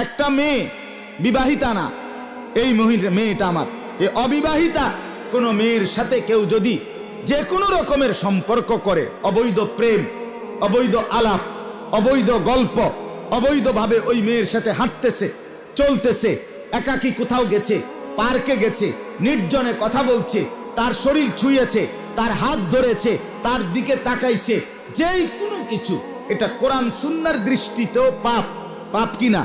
একটা মেয়ে বিবাহিতা না, এই মেয়েটা আমার, এই অবিবাহিতা কোনো মেয়ের সাথে কেউ যদি যে কোনো রকমের সম্পর্ক করে, অবৈধ প্রেম, অবৈধ আলাপ, অবৈধ গল্প, অবৈধভাবে ওই মেয়ের সাথে হাঁটতেছে, চলতেছে, একাকী কোথাও গেছে, পার্কে গেছে, নির্জনে কথা বলছে, তার শরীর ছুঁয়েছে, তার হাত ধরেছে, তার দিকে তাকাইছে, যেই কোনো কিছু, এটা কোরআন সুন্নাহর দৃষ্টিতেও পাপ। পাপ কিনা?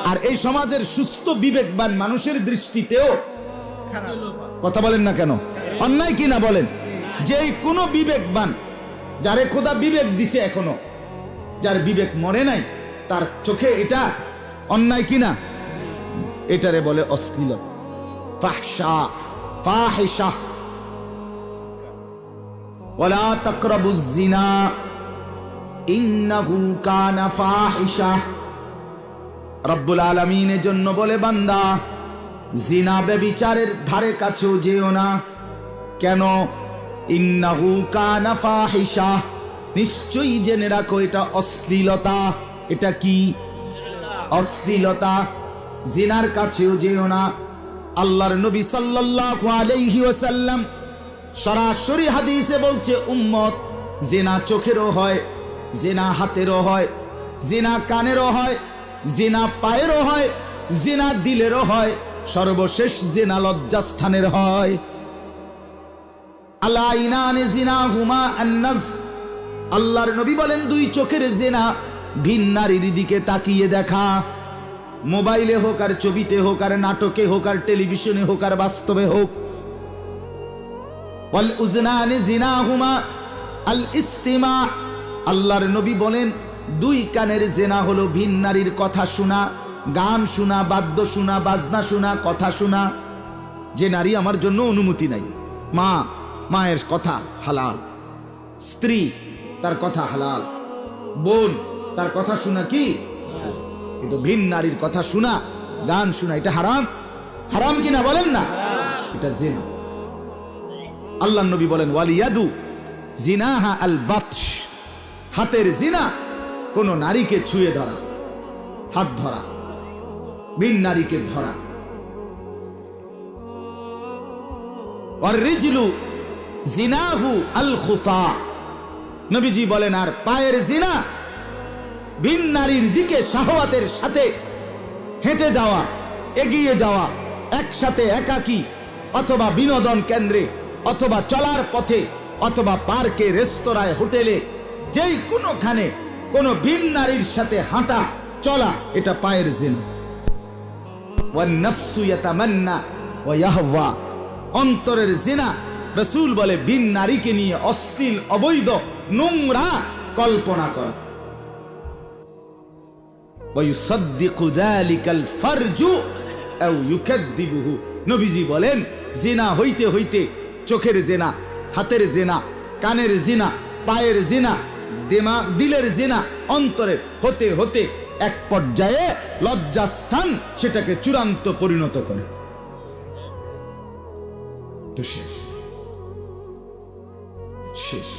আর এই সমাজের সুস্থ বিবেকবান মানুষের দৃষ্টিতেও কথা বলেন না কেন? অন্যায় কিনা বলেন? যেই কোনো বিবেকবান, যারে খোদা বিবেক দিছে, এখনো যার বিবেক মরে নাই, তার চোখে এটা অন্যায় কিনা? এটারে বলে অশ্লীলতা, ফাহশা, ফাহিশা। ওয়ালা তাকরাবুজ জিনা ইন্নাহু কানা ফাহিশা। রব্বুল আলামিনের জন্য বলে, বান্দা জিনা ব্যভিচারের ধারে কাছেও যেও না। কেন? ইন্নাহু কানা ফাহিশা, নিশ্চয়ই জেনে রাখো এটা অশ্লীলতা। এটা কি? অশ্লীলতা। জিনার কাছেও যেও না। আল্লাহর নবী সাল্লাল্লাহু আলাইহি ওয়াসাল্লাম সরাসরি হাদিসে বলছে, উম্মত, জিনা চোখেরও হয়, জিনা হাতেরও হয়, জিনা কানেরও হয়, জিনা পায়েরও হয়, জিনা দিলেরও হয়, সর্বশেষ জিনা লজ্জাস্থানের হয়। আলা ইনানে জিনাহুমা আন-নাজ। আল্লাহর নবী বলেন, দুই চোখের জিনা, ভিন নারীর দিকে তাকিয়ে দেখা, মোবাইলে হোক আর ছবিতে হোক আর নাটকে হোক আর টেলিভিশনে হোক আর বাস্তবে হোক। ওয়াল উযনানি জিনাহুমা আল ইস্তিমা। আল্লাহর নবী বলেন, দুই কানের জিনা হলো ভিন নারীর কথা শোনা, গান শোনা, বাদ্য শোনা, বাজনা শোনা, কথা শোনা। যে নারী আমার জন্য অনুমতি নাই, মা, মায়ের কথা হালাল, স্ত্রী তার কথা হালাল, বোন তার কথা শোনা কি? কিন্তু ভিন নারীর কথা শোনা, গান শোনা, এটা হারাম। হারাম কিনা বলেন না? এটা জিনা। আল্লাহ নবী বলেন, ওয়ালিয়াদু জিনাহা আল বাতশ। হাতের জিনা কোন নারীকে ছুঁয়ে ধরা, হাত ধরা, ভিন নারীকে ধরা। আর রিজলু জিনাহু আল খুতা। নবীজি বলেন, আর পায়ের জিনা ভিন নারীর দিকে শাহওয়াতের সাথে হেঁটে যাওয়া, এগিয়ে যাওয়া, একসাথে একাকী অথবা বিনোদন কেন্দ্রে অথবা চলার পথে অথবা পার্কে, রেস্তোরাঁয়, হোটেলে, যেই কোনোখানে কোনো ভিন নারীর সাথে হাঁটা চলা, এটা পায়ের জিনা। ওয়ান নাফসু ইয়াতামান্না ওয়া ইয়াহওয়া। অন্তরের জিনা, রাসূল বলে, ভিন নারীকে নিয়ে অশ্লীল, অবৈধ, নোংরা কল্পনা করা। ওয়া ইউসাদ্দিকু যালিকাল ফারজু আও ইউকাদ্দিবুহু। নবীজি বলেন, জিনা হইতে হইতে চোখের জিনা, হাতের জিনা, কানের জিনা, পায়ের জিনা, দিলের জিনা, অন্তরের হতে হতে এক পর্যায়ে লজ্জাস্থান সেটাকে চূড়ান্ত পরিণত করে। তো শেষ শেষ।